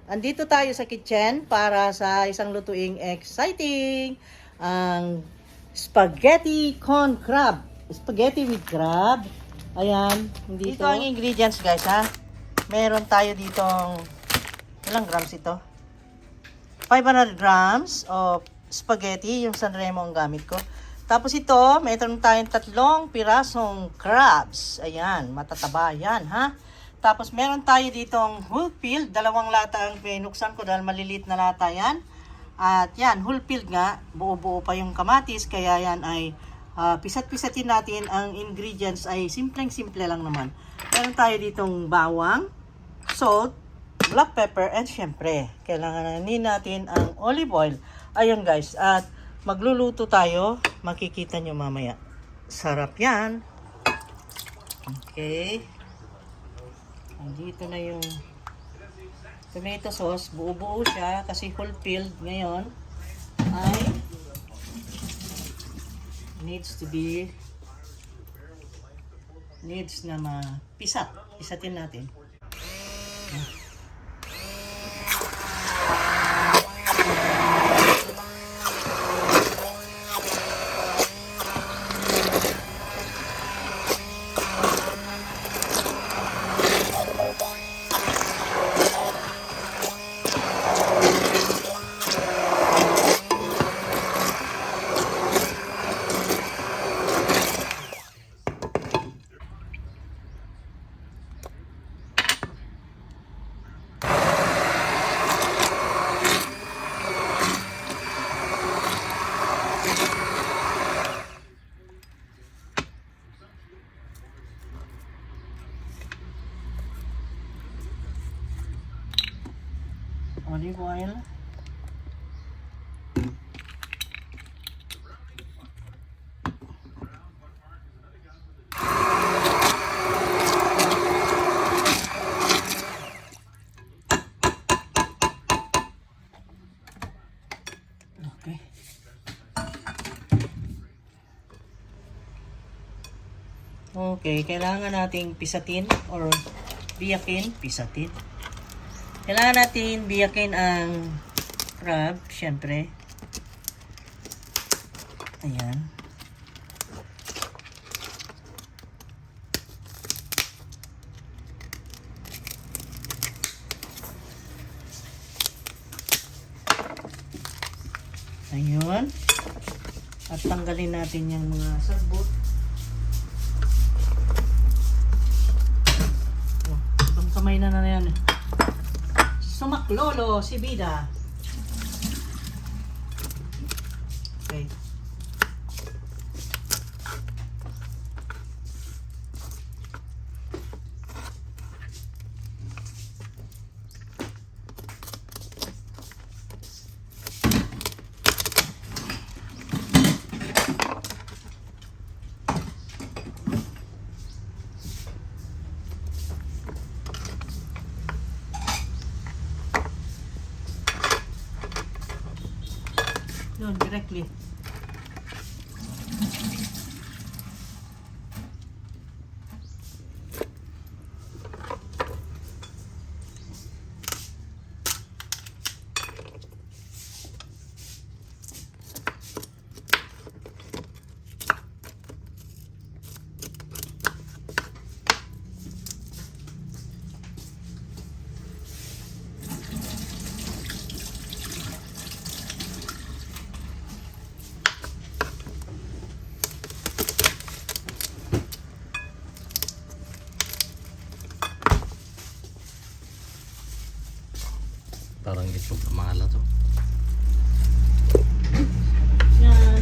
Andito tayo sa kitchen para sa isang lutuing exciting. Ang spaghetti con crab. Spaghetti with crab. Ayan, dito. Ito ang ingredients guys ha. Meron tayo ditong, ilang grams ito? 500 grams of spaghetti, yung Sanremo ang gamit ko. Tapos ito, meron tayong 3 pirasong crabs. Ayan, matataba yan ha. Tapos meron tayo ditong whole filled, 2 lata ang pinuksan ko dahil malilit na lata yan. At yan, whole filled nga, buo-buo pa yung kamatis, kaya yan ay pisat-pisatin natin. Ang ingredients ay simpleng-simple lang naman. Meron tayo ditong bawang, salt, black pepper, and syempre, kailangan natin ang olive oil. Ayun guys, at magluluto tayo, makikita nyo mamaya. Sarap yan. Okay. Dito na yung tomato sauce. Buo-buo siya kasi whole filled ngayon ay needs na mapisat. Pisatin natin. Olive oil. Okay. Okay, kailangan nating pisatin or pisatin. Kailangan natin biyakin ang crab, syempre. Ayan. Ayun. At tanggalin natin yung mga sagbot. Oh, ibang kamay na yan. Sumaklolo si Bida. Okay. Yun, directly. Parang itlog na mahal to. Yan.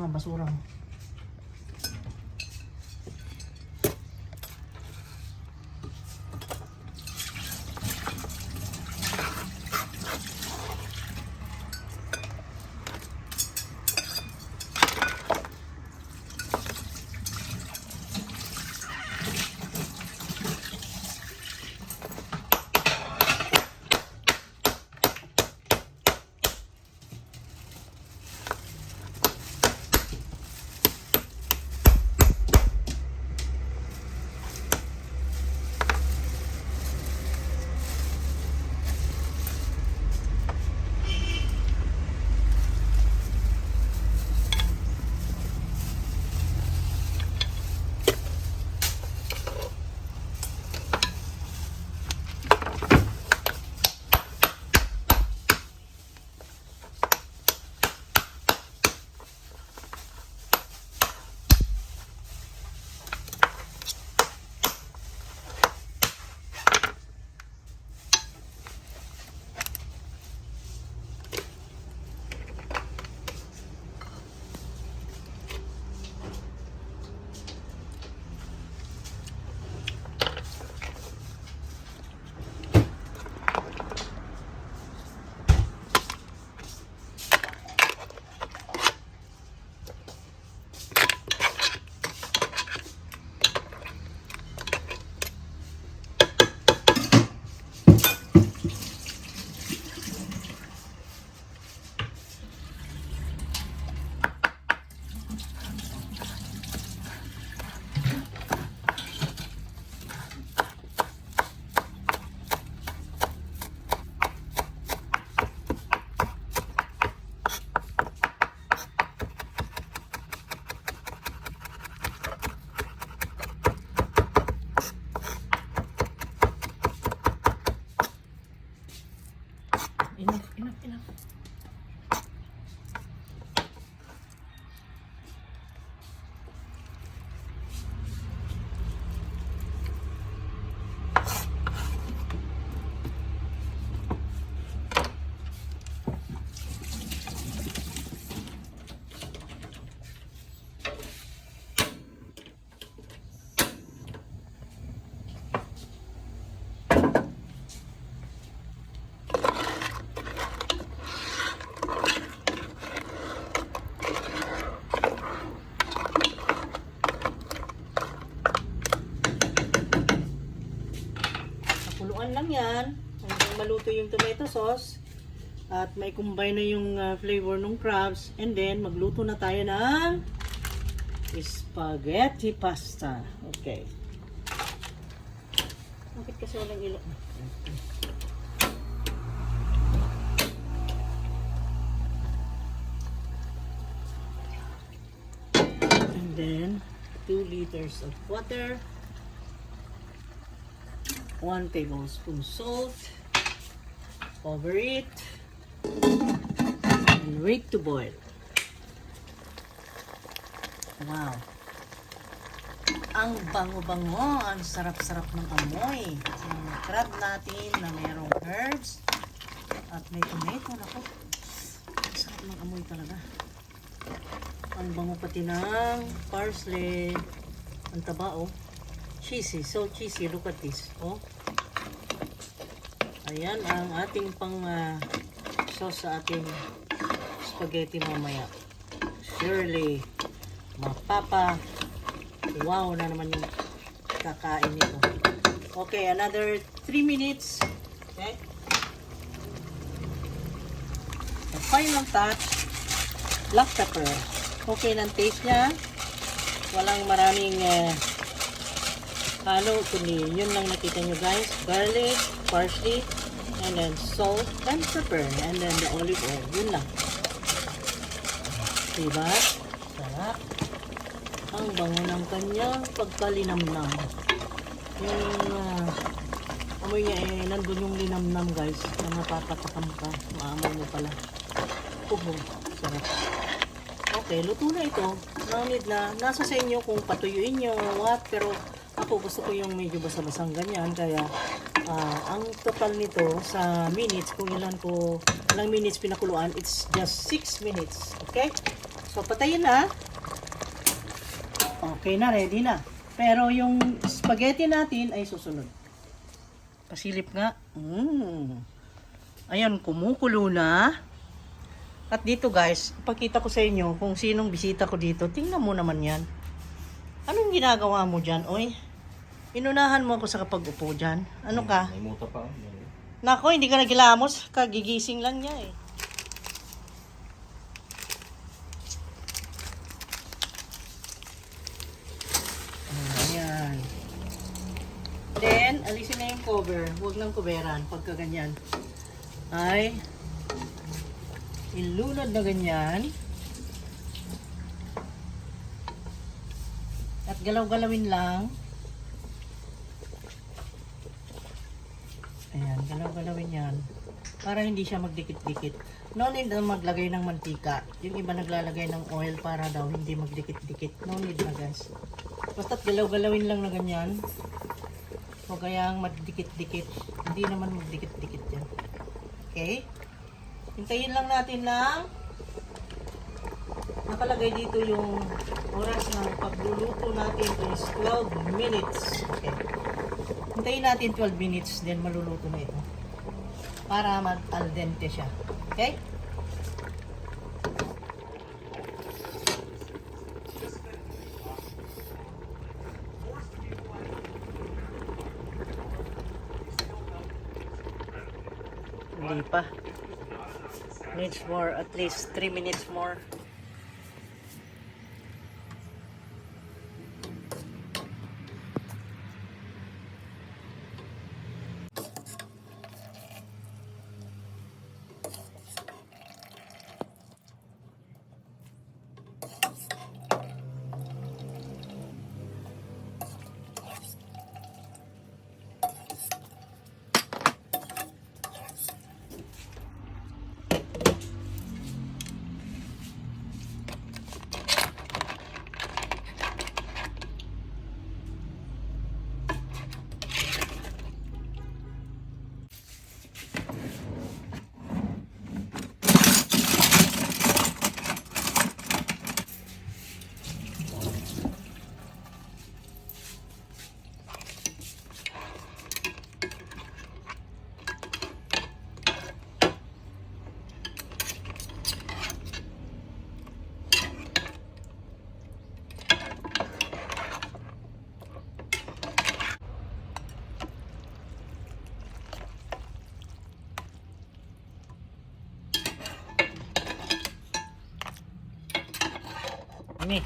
mga basura mo. Enough. Kuluan lang yan hanggang maluto yung tomato sauce at may combine na yung flavor ng crabs, and then magluto na tayo ng spaghetti pasta. Okay. Bakit kasi walang ilo? And then 2 liters of water, 1 tablespoon salt, cover it, and wait to boil. Wow! Ang bango-bango, ang sarap-sarap ng amoy. Ang crab natin na mayroong herbs at may tomato. Naku, ang sarap ng amoy talaga. Ang bango pati ng parsley. Ang taba, oh. Cheesy, so cheesy. Look at this, oh. Ayan ang ating pang sauce sa ating spaghetti mamaya. Surely, wow na naman yung kakain nito. Okay, another 3 minutes. Okay. The final touch, black pepper. Okay ng taste niya. Walang maraming halo, kundi yun lang nakita nyo guys. Garlic, parsley, and then salt and pepper, and then the olive oil. Yun lang. Diba? Sarap. Ang bango ng kanyang pagkalinamnam. Yung amoy niya nandun yung linamnam guys. Na napapatakam ka. Maamoy mo pala. Sarap. Okay, luto na ito. No need na. Nasa sa inyo kung patuyuin nyo, what. Pero ako gusto ko yung medyo basa-basang ganyan. Kaya ang total nito sa minutes, kung ilang minutes pinakuluan, it's just 6 minutes. Okay? So, patayin na. Okay na, ready na. Pero yung spaghetti natin ay susunod. Pasilip nga. Ayan, kumukulo na. At dito guys, ipakita ko sa inyo kung sinong bisita ko dito. Tingnan mo naman yan. Anong ginagawa mo dyan, oy? Inunahan mo ako sa kapag-upo dyan. Ano ka? May muta pa. Nako, hindi ka nagilamos. Kagigising lang niya eh. Ayan. Then, alisin na yung cover. Huwag nang kuberan pagka ganyan. Ay, ilunod na ganyan. At galaw-galawin lang. Ayan, galaw-galawin yan. Para hindi siya magdikit-dikit. No need na maglagay ng mantika. Yung iba naglalagay ng oil para daw hindi magdikit-dikit. No need na guys. Basta't galaw-galawin lang na ganyan. Huwag kayang magdikit-dikit. Hindi naman magdikit-dikit yan. Okay? Hintayin lang natin ng nakalagay dito yung oras ng pagluluto natin is 12 minutes. Okay. Hintayin natin 12 minutes, then maluluto na ito. Para mag-al dente siya. Okay? Hindi pa. Needs more, at least 3 minutes more. Ini.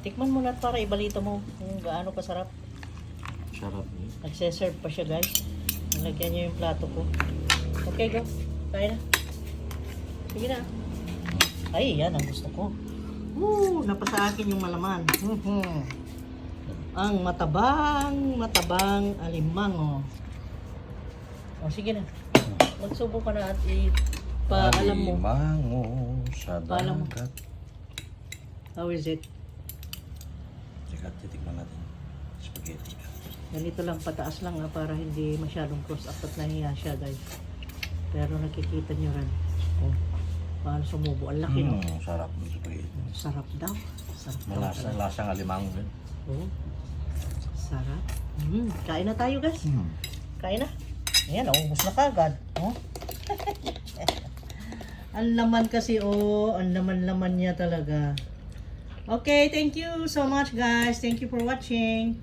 Tikman mo na para ibalita mo kung gaano kasarap. Sarap eh. Nagse-serve pa siya guys. Nalagyan niya yung plato ko. Okay, go. Kaya na. Sige na. Ay, yan ang gusto ko. Woo! Napasa akin yung malaman. Ang matabang alimango. O, sige na. Magsubo ka na at ipaalam mo. Alimango sa Paalam mo. dagat. How is it? Teka, titikman natin. Spaghetti. Ganito lang, pataas lang para hindi masyadong close up at nahiya siya guys. Pero nakikita nyo rin. Oh, paano sumubo. Ang laki no? Sarap ng spaghetti. Sarap daw. Sarap daw. Malasa, lasang alimango din. Oh, sarap. Kain na tayo guys. Kain na. Ayan, ubos na kagad. Oh. Ang laman kasi, ang laman-laman niya talaga. Okay, thank you so much guys. Thank you for watching.